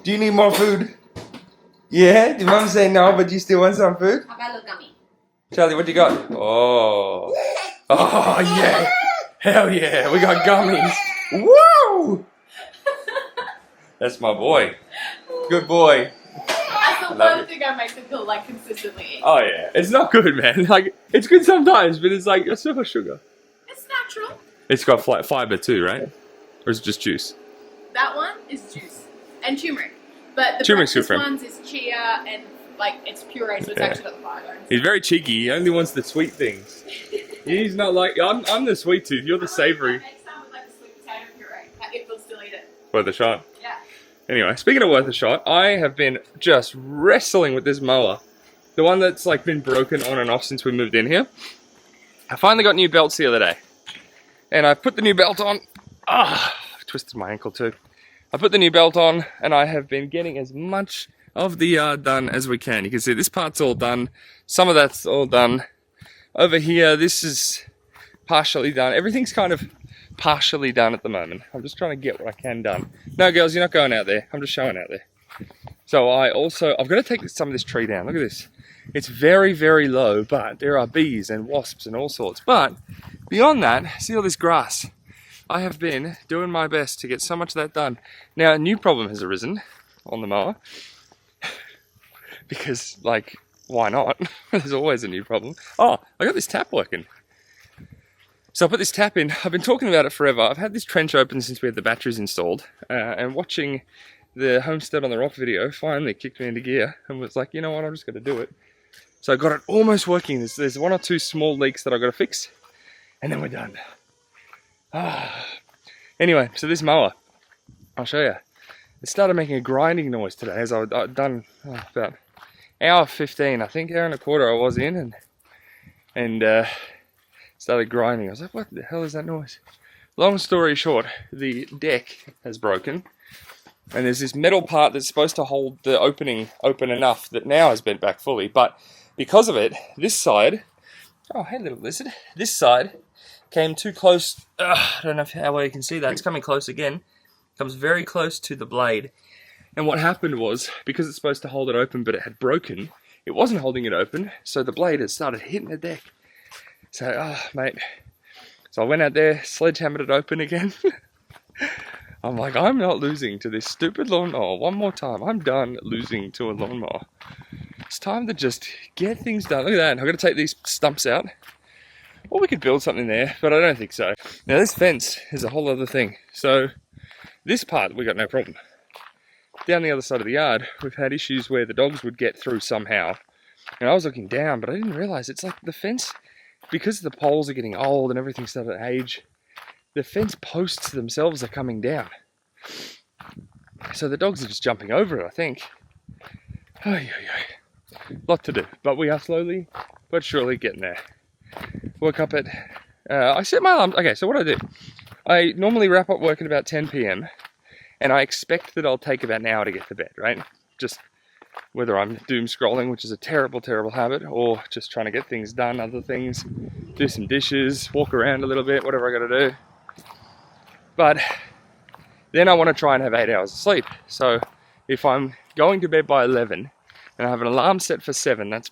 Do you need more food? Yeah? Did mum say no, but you still want some food? How about a little gummy? Charlie, what do you got? Oh. Oh, yeah. Hell yeah. We got gummies. Woo! That's my boy. Good boy. That's the one thing I make them feel like consistently eat. Oh, yeah. It's not good, man. Like, it's good sometimes, but it's like, it's so much sugar. It's natural. It's got fiber too, right? Or is it just juice? That one is juice and turmeric. But the Turmeric's good breakfast for him. ones is chia and like it's puree, so it's actually got the fiber. He's very cheeky. He only wants the sweet things. He's not like, I'm the sweet tooth. You're the savory. Next time with like the sweet potato puree, it will still eat it. Worth a shot. Yeah. Anyway, speaking of worth a shot, I have been just wrestling with this mower. The one that's like been broken on and off since we moved in here. I finally got new belts the other day. And I put the new belt on. I twisted my ankle too. I put the new belt on and I have been getting as much of the yard done as we can. You can see this part's all done. Some of that's all done. Over here, this is partially done. Everything's kind of partially done at the moment. I'm just trying to get what I can done. No, girls, you're not going out there. I'm just showing out there. So I've got to take some of this tree down. Look at this. It's very, very low, but there are bees and wasps and all sorts. But beyond that, see all this grass? I have been doing my best to get so much of that done. Now, a new problem has arisen on the mower. Because, like, why not? There's always a new problem. Oh, I got this tap working. So I put this tap in. I've been talking about it forever. I've had this trench open since we had the batteries installed. And watching the Homestead on the Rock video finally kicked me into gear and was like, you know what, I'm just going to do it. So I got it almost working. There's one or two small leaks that I've got to fix. And then we're done. Anyway, so this mower, I'll show you. It started making a grinding noise today as I'd done about hour 15, I think, hour and a quarter I was in, and started grinding. I was like, what the hell is that noise? Long story short, the deck has broken, and there's this metal part that's supposed to hold the opening open enough that now is bent back fully, but because of it, this side, oh hey little lizard, this side came too close. I don't know how well you can see that. It's coming close again. Comes very close to the blade. And what happened was, because it's supposed to hold it open but it had broken, it wasn't holding it open, so the blade had started hitting the deck. So, mate. So I went out there, sledgehammered it open again. I'm like, I'm not losing to this stupid lawnmower one more time. I'm done losing to a lawnmower. It's time to just get things done. Look at that. I've got to take these stumps out. Or we could build something there, but I don't think so. Now this fence is a whole other thing. So this part, we got no problem. Down the other side of the yard, we've had issues where the dogs would get through somehow. And I was looking down, but I didn't realize it's like the fence, because the poles are getting old and everything's starting to age, the fence posts themselves are coming down. So the dogs are just jumping over it, I think. Lot to do, but we are slowly but surely getting there. Woke up at, I set my alarm. Okay, so what I normally wrap up work at about 10 p.m. and I expect that I'll take about an hour to get to bed, right? Just whether I'm doom scrolling, which is a terrible, terrible habit, or just trying to get things done, other things, do some dishes, walk around a little bit, whatever I gotta do. But then I want to try and have 8 hours of sleep. So if I'm going to bed by 11 and I have an alarm set for 7, that's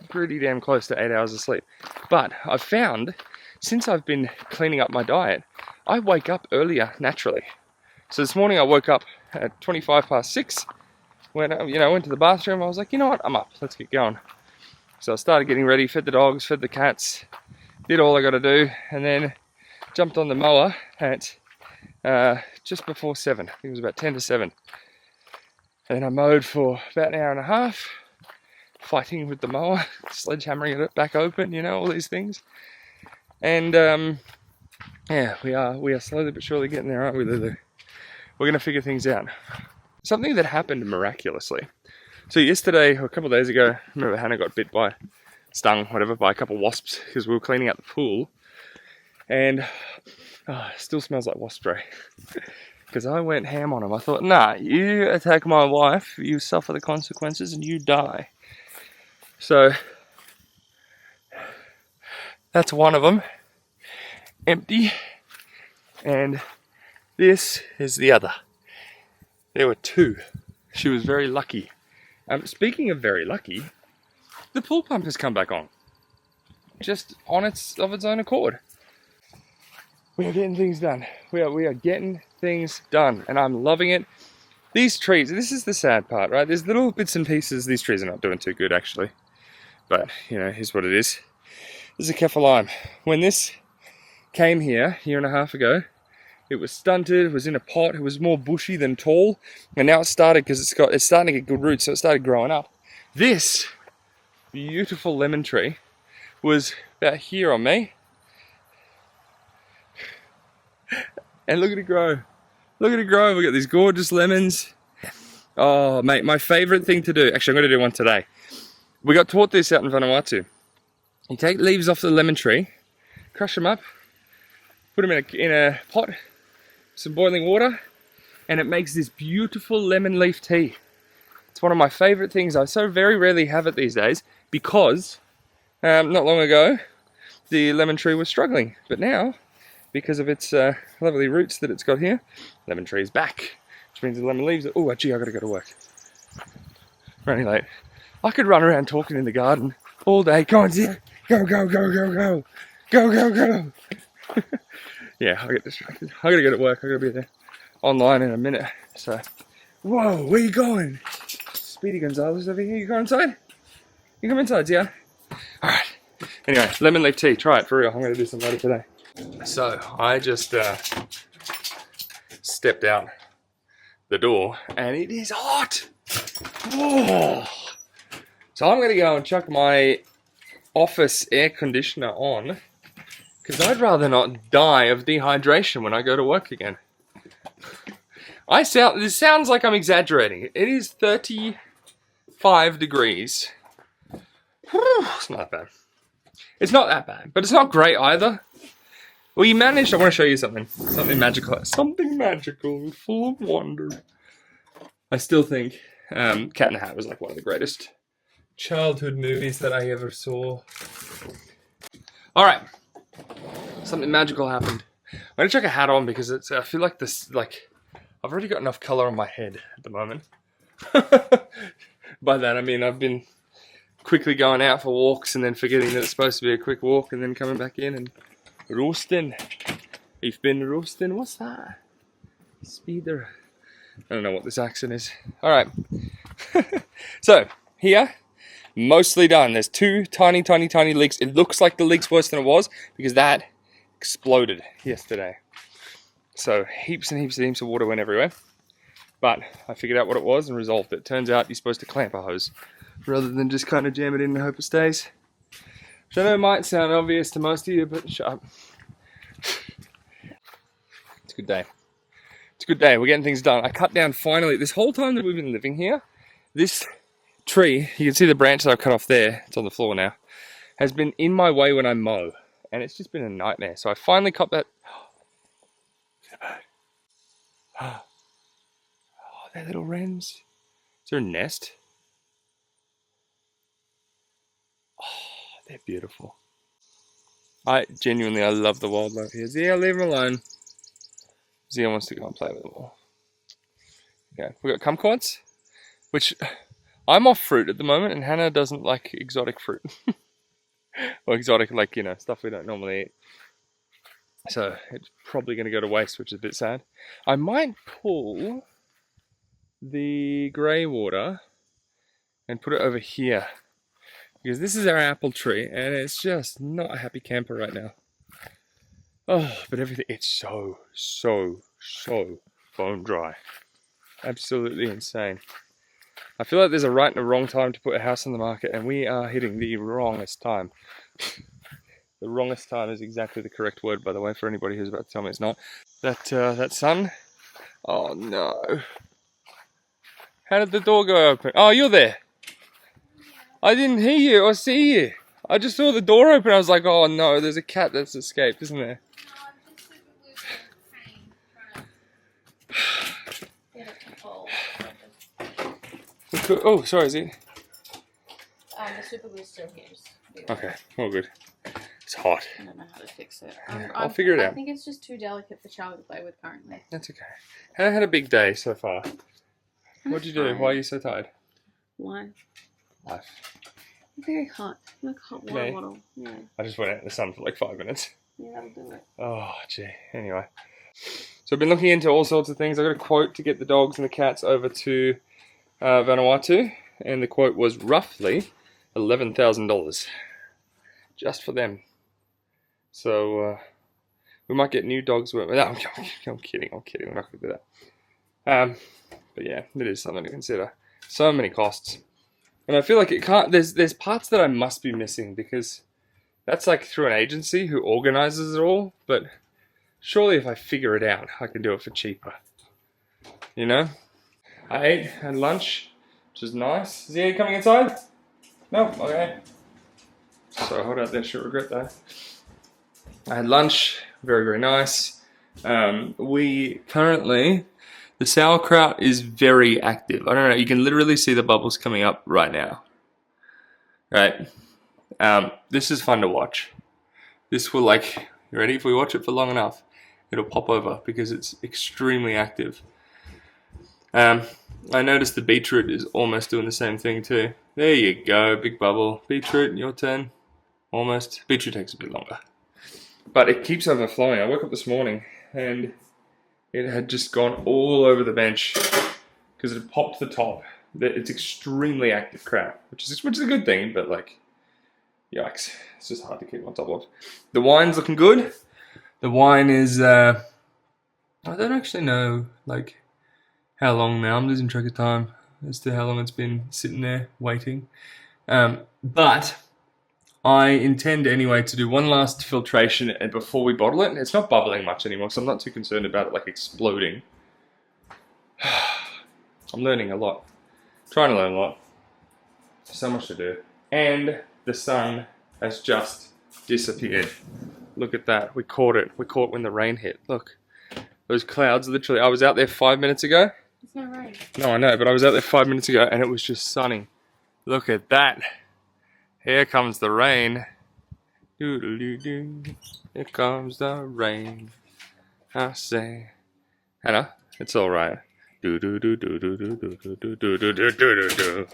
pretty damn close to 8 hours of sleep. But I've found, since I've been cleaning up my diet, I wake up earlier naturally. So this morning I woke up at 6:25. When I went to the bathroom, I was like, you know what, I'm up, let's get going. So I started getting ready, fed the dogs, fed the cats, did all I got to do, and then jumped on the mower at just before 7. I think it was about 10 to 7. And then I mowed for about an hour and a half, fighting with the mower, sledgehammering it back open, all these things. And yeah, we are slowly but surely getting there, aren't we, Lulu? We're going to figure things out. Something that happened miraculously. So yesterday, or a couple of days ago, I remember Hannah got stung, whatever, by a couple of wasps because we were cleaning out the pool. And it still smells like wasp spray. Because I went ham on them. I thought, nah, you attack my wife, you suffer the consequences and you die. So, that's one of them. Empty. And this is the other. There were two. She was very lucky. Speaking of very lucky, the pool pump has come back on. Just of its own accord. We are getting things done. We are getting things done, and I'm loving it. These trees, this is the sad part, right? There's little bits and pieces. These trees are not doing too good, actually. But, you know, here's what it is. This is a Kaffir lime. When this came here, a year and a half ago, it was stunted, it was in a pot, it was more bushy than tall, and now it's started, because it's starting to get good roots, so it started growing up. This beautiful lemon tree was about here on me. And look at it grow. Look at it grow. We've got these gorgeous lemons. Oh, mate, my favorite thing to do, actually I'm going to do one today. We got taught this out in Vanuatu. You take leaves off the lemon tree, crush them up, put them in a pot, some boiling water, and it makes this beautiful lemon leaf tea. It's one of my favorite things. I so very rarely have it these days because not long ago the lemon tree was struggling, but now because of its lovely roots that it's got here, lemon tree is back, which means the lemon leaves are, oh gee, I gotta go to work. Running late. I could run around talking in the garden all day. Go on, Zia. Go, go, go, go, go. Go, go, go. Yeah, I get distracted. I gotta go to work. I gotta be there online in a minute. So, whoa, where you going? Speedy Gonzalez over here. You go inside? You come inside, Zia. Alright. Anyway, lemon leaf tea. Try it for real. I'm gonna do some later today. So, I just stepped out the door and it is hot. Oh. So I'm going to go and chuck my office air conditioner on because I'd rather not die of dehydration when I go to work again. This sounds like I'm exaggerating. It is 35 degrees. It's not that bad. It's not that bad, but it's not great either. Well, you managed. I want to show you something. Something magical. Something magical, full of wonder. I still think Cat in the Hat was like one of the greatest childhood movies that I ever saw. Alright. Something magical happened. I'm gonna chuck a hat on because I feel like this, I've already got enough colour on my head at the moment. By that I mean I've been quickly going out for walks and then forgetting that it's supposed to be a quick walk and then coming back in and roasting. You've been roasting? What's that? Speeder. I don't know what this accent is. Alright. So, here, mostly done. There's two tiny leaks. It looks like the leak's worse than it was because that exploded yesterday. So, heaps and heaps of water went everywhere. But I figured out what it was and resolved it. Turns out you're supposed to clamp a hose rather than just kind of jam it in and hope it stays. Which I know might sound obvious to most of you, but shut up. It's a good day. It's a good day. We're getting things done. I cut down finally. This whole time that we've been living here, this tree, you can see the branch that I've cut off there, it's on the floor now, has been in my way when I mow. And it's just been a nightmare. So I finally cut that. Oh, they're little wrens. Is there a nest? Oh, they're beautiful. I love the wildlife here. Zia, leave them alone. Zia wants to go and play with them all. Okay, we've got kumquats, which I'm off fruit at the moment, and Hannah doesn't like exotic fruit. Or exotic, stuff we don't normally eat. So it's probably going to go to waste, which is a bit sad. I might pull the grey water and put it over here. Because this is our apple tree, and it's just not a happy camper right now. Oh, but everything, it's so bone dry. Absolutely insane. I feel like there's a right and a wrong time to put a house on the market, and we are hitting the wrongest time. The wrongest time is exactly the correct word, by the way, for anybody who's about to tell me it's not. That sun. Oh no. How did the door go open? Oh, you're there. I didn't hear you or see you. I just saw the door open. I was like, oh no, there's a cat that's escaped, isn't there? Oh, sorry, is it? The super glue still here. Okay, all good. It's hot. I don't know how to fix it. I'll figure it out. I think it's just too delicate for Charlie to play with currently. That's okay. I had a big day so far. What'd you do? Why are you so tired? Why? Life. Very hot. Like a hot water Me? bottle. Yeah. I just went out in the sun for like 5 minutes. Yeah, that'll do it. Oh, gee. Anyway. So I've been looking into all sorts of things. I got a quote to get the dogs and the cats over to Vanuatu, and the quote was roughly $11,000 just for them. So we might get new dogs. No, I'm kidding. We're not going to do that. But yeah, it is something to consider. So many costs, and I feel like it can't. There's parts that I must be missing because that's like through an agency who organizes it all. But surely, if I figure it out, I can do it for cheaper. You know. I had lunch, which is nice. Is he coming inside? No. Okay. So hold out there. She'll regret that. I had lunch. Very, very nice. We currently, the sauerkraut is very active. I don't know, you can literally see the bubbles coming up right now. Right? This is fun to watch. This will you ready? If we watch it for long enough, it'll pop over because it's extremely active. I noticed the beetroot is almost doing the same thing too. There you go, big bubble. Beetroot, your turn. Almost. Beetroot takes a bit longer. But it keeps overflowing. I woke up this morning and it had just gone all over the bench because it had popped the top. It's extremely active kraut, which is a good thing, but yikes. It's just hard to keep on top of. The wine's looking good. The wine is, I don't actually know, how long now. I'm losing track of time as to how long it's been sitting there waiting. But I intend anyway to do one last filtration before we bottle it. It's not bubbling much anymore, so I'm not too concerned about it exploding. I'm learning a lot. Trying to learn a lot. So much to do. And the sun has just disappeared. Look at that. We caught it. We caught when the rain hit. Look. Those clouds, literally. I was out there 5 minutes ago. It's not rain. No, I know, but I was out there 5 minutes ago and it was just sunny. Look at that. Here comes the rain. Doo-doo-doo-doo. Here comes the rain. I say, Hannah, it's all right. Do-do-do-do-do-do-do-do-do-do-do-do-do-do.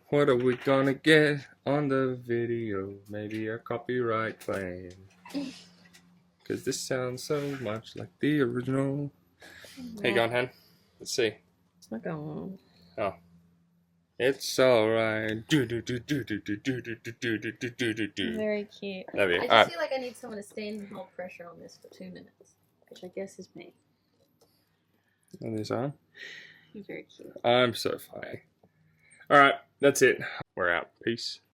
What are we gonna get on the video? Maybe a copyright claim. Because this sounds so much like the original. How you going, Han? Let's see. It's not going. Oh. It's alright. Very cute. Love you. I just Alright. feel like I need someone to stand and hold pressure on this for 2 minutes, which I guess is me. On this arm. You're very cute. I'm so funny. Alright, that's it. We're out. Peace.